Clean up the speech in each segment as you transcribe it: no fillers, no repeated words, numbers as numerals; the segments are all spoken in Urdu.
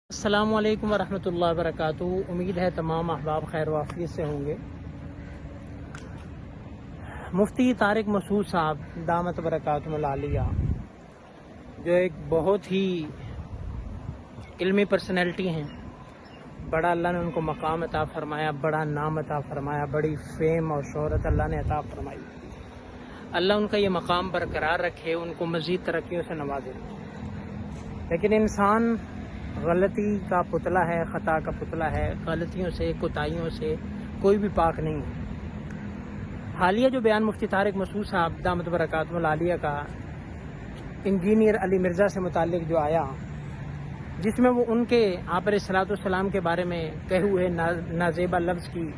السلام علیکم ورحمۃ اللہ وبرکاتہ۔ امید ہے تمام احباب خیر و عافیت سے ہوں گے۔ مفتی طارق مسعود صاحب دامت برکاتہم العالیہ جو ایک بہت ہی علمی پرسنالٹی ہیں، بڑا اللہ نے ان کو مقام عطا فرمایا، بڑا نام عطا فرمایا، بڑی فیم اور شہرت اللہ نے عطا فرمائی۔ اللہ ان کا یہ مقام برقرار رکھے، ان کو مزید ترقیوں سے نوازے۔ لیکن انسان غلطی کا پتلا ہے، خطا کا پتلا ہے، غلطیوں سے کوتاہیوں سے کوئی بھی پاک نہیں ہے۔ حالیہ جو بیان مفتی طارق مسعود صاحب دامت برکاتہم العالیہ کا انجینئر علی مرزا سے متعلق جو آیا، جس میں وہ ان کے آپ علیہ الصلوۃ والسلام کے بارے میں کہے ہوئے نازیبا لفظ کی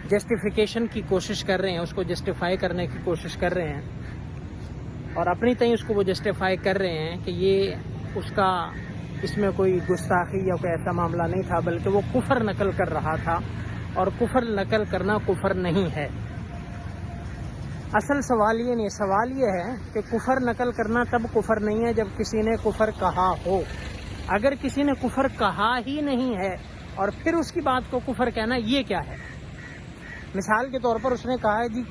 جسٹیفیکیشن کی کوشش کر رہے ہیں، اس کو جسٹیفائی کرنے کی کوشش کر رہے ہیں، اور اپنی تئیں اس کو وہ جسٹیفائی کر رہے ہیں کہ یہ اس میں کوئی گستاخی یا کوئی ایسا معاملہ نہیں تھا، بلکہ وہ کفر نقل کر رہا تھا، اور کفر نقل کرنا کفر نہیں ہے۔ اصل سوال یہ نہیں، سوال یہ ہے کہ کفر نقل کرنا تب کفر نہیں ہے جب کسی نے کفر کہا ہو۔ اگر کسی نے کفر کہا ہی نہیں ہے اور پھر اس کی بات کو کفر کہنا، یہ کیا ہے؟ مثال کے طور پر اس نے کہا ہے جی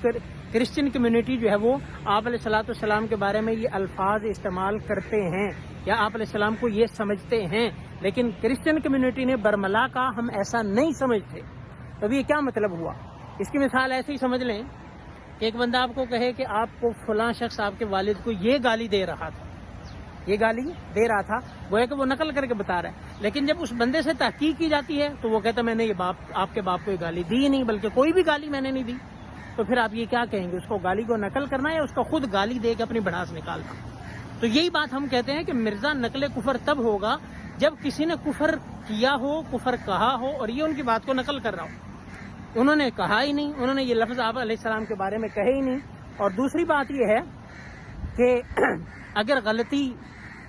کرسچن کمیونٹی جو ہے وہ آپ علیہ الصلوۃ والسلام کے بارے میں یہ الفاظ استعمال کرتے ہیں یا آپ علیہ السلام کو یہ سمجھتے ہیں، لیکن کرسچن کمیونٹی نے برملا کا ہم ایسا نہیں سمجھتے۔ تو یہ کیا مطلب ہوا؟ اس کی مثال ایسے ہی سمجھ لیں کہ ایک بندہ آپ کو کہے کہ آپ کو فلاں شخص آپ کے والد کو یہ گالی دے رہا تھا، یہ گالی دے رہا تھا، وہ ہے کہ وہ نقل کر کے بتا رہا ہے، لیکن جب اس بندے سے تحقیق کی جاتی ہے تو وہ کہتا ہے میں نے یہ آپ کے باپ کو یہ گالی دی ہی نہیں، بلکہ کوئی بھی گالی میں نے نہیں دی۔ تو پھر آپ یہ کیا کہیں گے؟ اس کو گالی کو نقل کرنا ہے یا اس کو خود گالی دے کے اپنی بھڑاس نکالنا؟ تو یہی بات ہم کہتے ہیں کہ مرزا نقل کفر تب ہوگا جب کسی نے کفر کیا ہو، کفر کہا ہو، اور یہ ان کی بات کو نقل کر رہا ہو۔ انہوں نے کہا ہی نہیں، انہوں نے یہ لفظ آپ علیہ السلام کے بارے میں کہے ہی نہیں۔ اور دوسری بات یہ ہے کہ اگر غلطی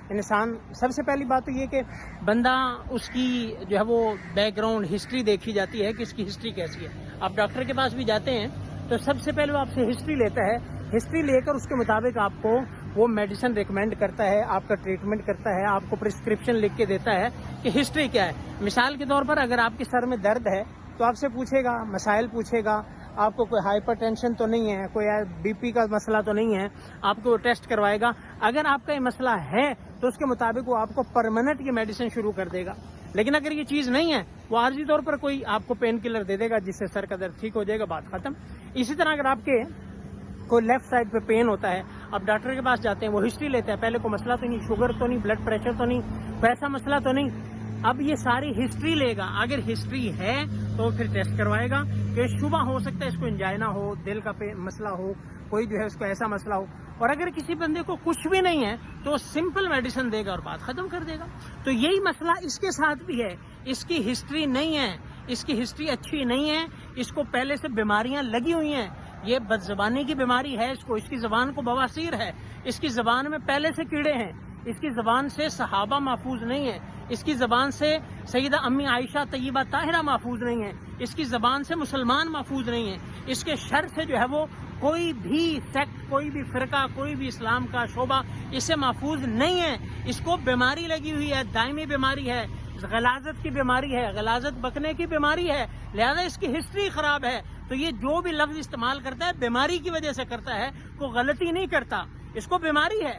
انسان، سب سے پہلی بات تو یہ کہ بندہ اس کی جو ہے وہ بیک گراؤنڈ ہسٹری دیکھی جاتی ہے کہ اس کی ہسٹری کیسی ہے۔ آپ ڈاکٹر کے پاس بھی جاتے ہیں تو سب سے پہلے وہ آپ سے ہسٹری لیتا ہے، ہسٹری لے کر اس کے مطابق آپ کو وہ میڈیسن ریکمینڈ کرتا ہے، آپ کا ٹریٹمنٹ کرتا ہے، آپ کو پرسکرپشن لکھ کے دیتا ہے کہ ہسٹری کیا ہے۔ مثال کے طور پر اگر آپ کے سر میں درد ہے تو آپ سے پوچھے گا، مسائل پوچھے گا، آپ کو کوئی ہائپر ٹینشن تو نہیں ہے، کوئی بی پی کا مسئلہ تو نہیں ہے، آپ کو ٹیسٹ کروائے گا۔ اگر آپ کا یہ مسئلہ ہے تو اس کے مطابق وہ آپ کو پرماننٹ یہ میڈیسن شروع کر دے گا۔ لیکن اگر یہ چیز نہیں ہے، وہ عارضی طور پر کوئی آپ کو پین کلر دے دے گا جس سے سر کا درد ٹھیک ہو جائے گا، بات ختم۔ اسی طرح اگر آپ کے کوئی لیفٹ سائڈ پہ پین ہوتا ہے، آپ ڈاکٹر کے پاس جاتے ہیں، وہ ہسٹری لیتے ہیں، پہلے کوئی مسئلہ تو نہیں، شوگر تو نہیں، بلڈ پریشر تو نہیں، ویسا مسئلہ تو نہیں۔ اب یہ ساری ہسٹری لے گا، اگر ہسٹری ہے تو پھر ٹیسٹ کروائے گا کہ شبہ ہو سکتا ہے اس کو انجائنا ہو، دل کا مسئلہ ہو، کوئی جو ہے اس کو ایسا مسئلہ ہو۔ اور اگر کسی بندے کو کچھ بھی نہیں ہے تو سمپل میڈیسن دے گا اور بات ختم کر دے گا۔ تو یہی مسئلہ اس کے ساتھ بھی ہے، اس کی ہسٹری نہیں ہے، اس کی ہسٹری اچھی نہیں ہے، اس کو پہلے سے بیماریاں لگی ہوئی ہیں، یہ بد زبانی کی بیماری ہے، اس کی زبان کو بواسیر ہے، اس کی زبان میں پہلے سے کیڑے ہیں، اس کی زبان سے صحابہ محفوظ نہیں ہیں، اس کی زبان سے سیدہ امی عائشہ طیبہ طاہرہ محفوظ نہیں ہیں، اس کی زبان سے مسلمان محفوظ نہیں ہیں، اس کے شر سے جو ہے وہ کوئی بھی سیکٹ، کوئی بھی فرقہ، کوئی بھی اسلام کا شعبہ اس سے محفوظ نہیں ہے۔ اس کو بیماری لگی ہوئی ہے، دائمی بیماری ہے، غلاظت کی بیماری ہے، غلاظت بکنے کی بیماری ہے، لہذا اس کی ہسٹری خراب ہے۔ تو یہ جو بھی لفظ استعمال کرتا ہے بیماری کی وجہ سے کرتا ہے، کوئی غلطی نہیں کرتا، اس کو بیماری ہے۔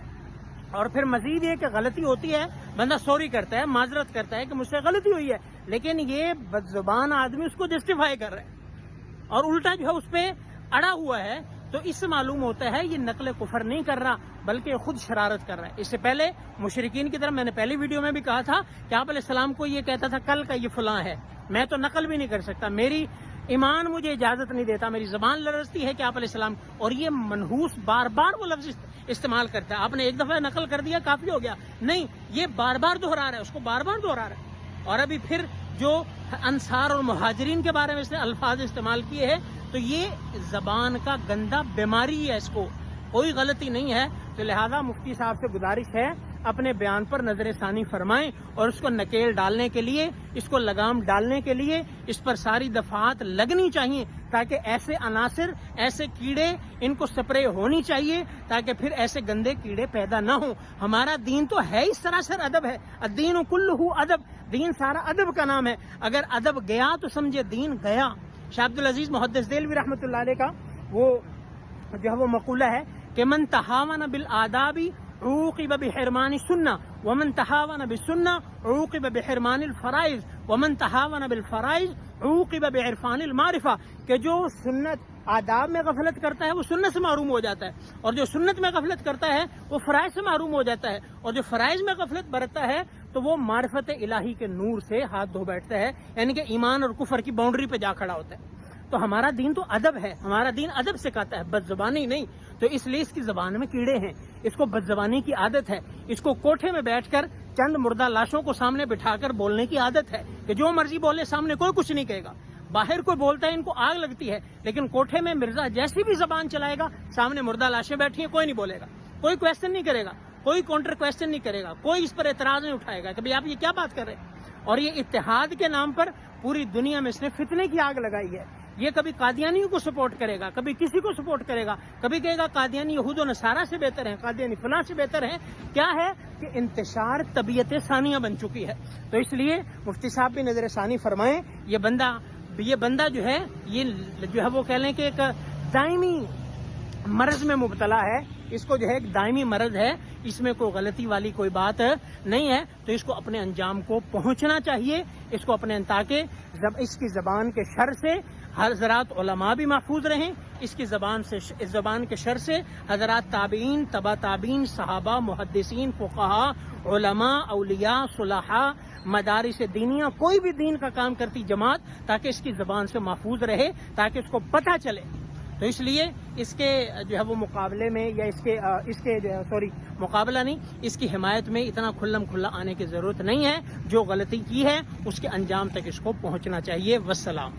اور پھر مزید یہ کہ غلطی ہوتی ہے، بندہ سوری کرتا ہے، معذرت کرتا ہے کہ مجھ سے غلطی ہوئی ہے، لیکن یہ بد زبان آدمی اس کو جسٹیفائی کر رہا ہے اور الٹا جو ہے اس پہ اڑا ہوا ہے۔ تو اس سے معلوم ہوتا ہے یہ نقل کفر نہیں کر رہا بلکہ خود شرارت کر رہا ہے۔ اس سے پہلے مشرکین کی طرف میں نے پہلی ویڈیو میں بھی کہا تھا کہ آپ علیہ السلام کو یہ کہتا تھا کل کا یہ فلاں ہے، میں تو نقل بھی نہیں کر سکتا، میری ایمان مجھے اجازت نہیں دیتا، میری زبان لرزتی ہے کہ آپ علیہ السلام، اور یہ منحوس بار بار وہ لفظ استعمال کرتا ہے۔ آپ نے ایک دفعہ نقل کر دیا کافی ہو گیا، نہیں، یہ بار بار دہرا رہا ہے، اس کو بار بار دہرا رہا ہے۔ اور ابھی پھر جو انصار اور مہاجرین کے بارے میں اس نے الفاظ استعمال کیے ہیں، تو یہ زبان کا گندا بیماری ہے، اس کو کوئی غلطی نہیں ہے۔ تو لہذا مفتی صاحب سے گزارش ہے اپنے بیان پر نظر ثانی فرمائیں اور اس کو نکیل ڈالنے کے لیے، اس کو لگام ڈالنے کے لیے اس پر ساری دفعات لگنی چاہیے، تاکہ ایسے عناصر، ایسے کیڑے، ان کو سپرے ہونی چاہیے تاکہ پھر ایسے گندے کیڑے پیدا نہ ہوں۔ ہمارا دین تو ہے اس طرح سے ادب ہے، الدین کلہ ادب، دین سارا ادب کا نام ہے. اگر ادب گیا تو سمجھے دین گیا. شاہ عبدالعزیز محدث دہلوی رحمۃ اللہ علیہ کا وہ جو ہے وہ مقولہ ہے کہ من تہاون بالآداب عوقب بحرمان السنہ ومن تہاون بالسنہ عوقب بحرمان الفرائض ومن تہاون بالفرائض عوقب بعرفان المعرفہ. کہ جو سنت آداب میں غفلت کرتا ہے وہ سنت سے محروم ہو جاتا ہے, اور جو سنت میں غفلت کرتا ہے وہ فرائض سے محروم ہو جاتا ہے, اور جو فرائض میں غفلت برتتا ہے تو وہ معرفت الہی کے نور سے ہاتھ دھو بیٹھتا ہے, یعنی کہ ایمان اور کفر کی باؤنڈری پہ جا کھڑا ہوتا ہے. تو ہمارا دین تو ادب ہے, ہمارا دین ادب سکھاتا ہے, بد زبانی نہیں. تو اس لیے اس کی زبان میں کیڑے ہیں, اس کو بد زبانی کی عادت ہے, اس کو کوٹھے میں بیٹھ کر چند مردہ لاشوں کو سامنے بٹھا کر بولنے کی عادت ہے کہ جو مرضی بولے سامنے کوئی کچھ نہیں کہے گا. باہر کوئی بولتا ہے ان کو آگ لگتی ہے, لیکن کوٹھے میں مرزا جیسی بھی زبان چلائے گا سامنے مردہ لاشیں بیٹھی ہیں, کوئی نہیں بولے گا, کوئی کویشچن نہیں کرے گا, کوئی کاؤنٹر کویشچن نہیں کرے گا, کوئی اس پر اعتراض نہیں اٹھائے گا کہ بھئی آپ یہ کیا بات کر رہے ہیں. اور یہ اتحاد کے نام پر پوری دنیا میں اس نے فتنے کی آگ لگائی ہے. یہ کبھی قادیانیوں کو سپورٹ کرے گا, کبھی کسی کو سپورٹ کرے گا, کبھی کہے گا قادیانی یہود و نصارہ سے بہتر ہیں, قادیانی فلاں سے بہتر ہیں. کیا ہے کہ انتشار طبیعت ثانیہ بن چکی ہے. تو اس لیے مفتی صاحب بھی نظر ثانی فرمائیں, یہ بندہ جو ہے یہ جو ہے وہ کہہ لیں کہ ایک دائمی مرض میں مبتلا ہے. اس کو جو ہے ایک دائمی مرض ہے, اس میں کوئی غلطی والی کوئی بات نہیں ہے. تو اس کو اپنے انجام کو پہنچنا چاہیے, اس کو اپنے تاکہ اس کی زبان کے شر سے حضرات علماء بھی محفوظ رہیں, اس کی اس زبان کے شر سے حضرات تابعین, تبع تابعین, صحابہ, محدثین, فقہاء, علماء, اولیاء, صلحاء, مدارس دینیہ, کوئی بھی دین کا کام کرتی جماعت, تاکہ اس کی زبان سے محفوظ رہے, تاکہ اس کو پتہ چلے. تو اس لیے اس کے جو ہے وہ مقابلے میں یا اس کے جو ہے مقابلہ نہیں, اس کی حمایت میں اتنا کھلم کھلا آنے کی ضرورت نہیں ہے. جو غلطی کی ہے اس کے انجام تک اس کو پہنچنا چاہیے. والسلام.